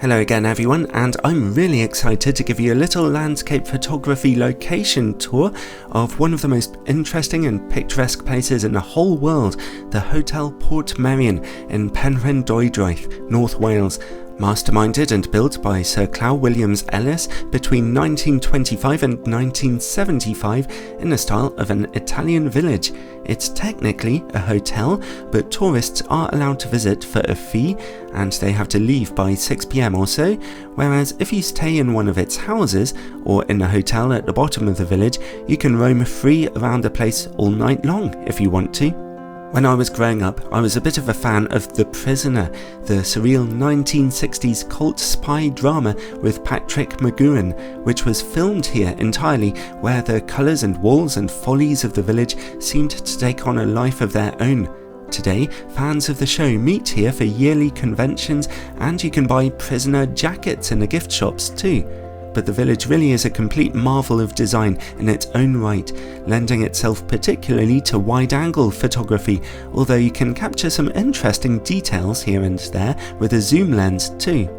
Hello again everyone, and I'm really excited to give you a little landscape photography location tour of one of the most interesting and picturesque places in the whole world, the Hotel Portmeirion in Penrhyndeudraeth, North Wales. Masterminded and built by Sir Clow Williams Ellis between 1925 and 1975 in the style of an Italian village. It's technically a hotel, but tourists are allowed to visit for a fee and they have to leave by 6 PM or so, whereas if you stay in one of its houses or in a hotel at the bottom of the village, you can roam free around the place all night long if you want to. When I was growing up, I was a bit of a fan of The Prisoner, the surreal 1960s cult spy drama with Patrick McGoohan, which was filmed here entirely, where the colours and walls and follies of the village seemed to take on a life of their own. Today, fans of the show meet here for yearly conventions, and you can buy Prisoner jackets in the gift shops too. But the village really is a complete marvel of design in its own right, lending itself particularly to wide-angle photography, although you can capture some interesting details here and there with a zoom lens too.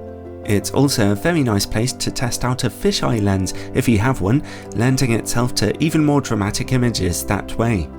It's also a very nice place to test out a fisheye lens if you have one, lending itself to even more dramatic images that way.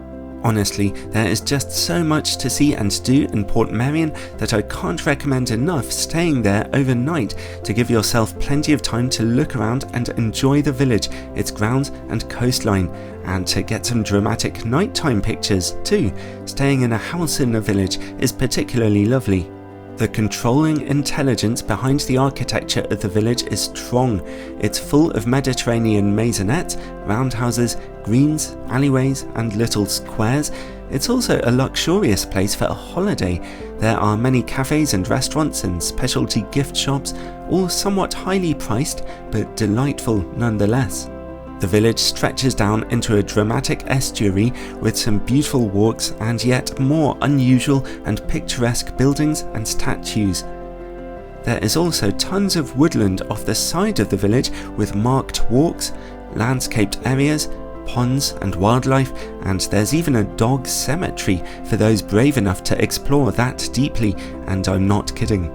Honestly, there is just so much to see and do in Portmeirion that I can't recommend enough staying there overnight to give yourself plenty of time to look around and enjoy the village, its grounds and coastline, and to get some dramatic nighttime pictures too. Staying in a house in the village is particularly lovely. The controlling intelligence behind the architecture of the village is strong. It's full of Mediterranean maisonettes, roundhouses, greens, alleyways and little squares. It's also a luxurious place for a holiday. There are many cafes and restaurants and specialty gift shops, all somewhat highly priced but delightful nonetheless. The village stretches down into a dramatic estuary with some beautiful walks and yet more unusual and picturesque buildings and statues. There is also tons of woodland off the side of the village with marked walks, landscaped areas, ponds and wildlife, and there's even a dog cemetery for those brave enough to explore that deeply, and I'm not kidding.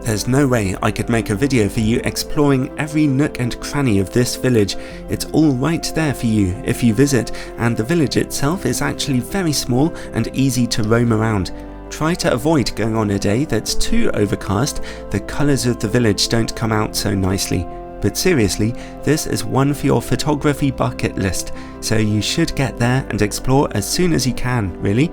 There's no way I could make a video for you exploring every nook and cranny of this village. It's all right there for you if you visit, and the village itself is actually very small and easy to roam around. Try to avoid going on a day that's too overcast. The colours of the village don't come out so nicely. But seriously, this is one for your photography bucket list, so you should get there and explore as soon as you can, really.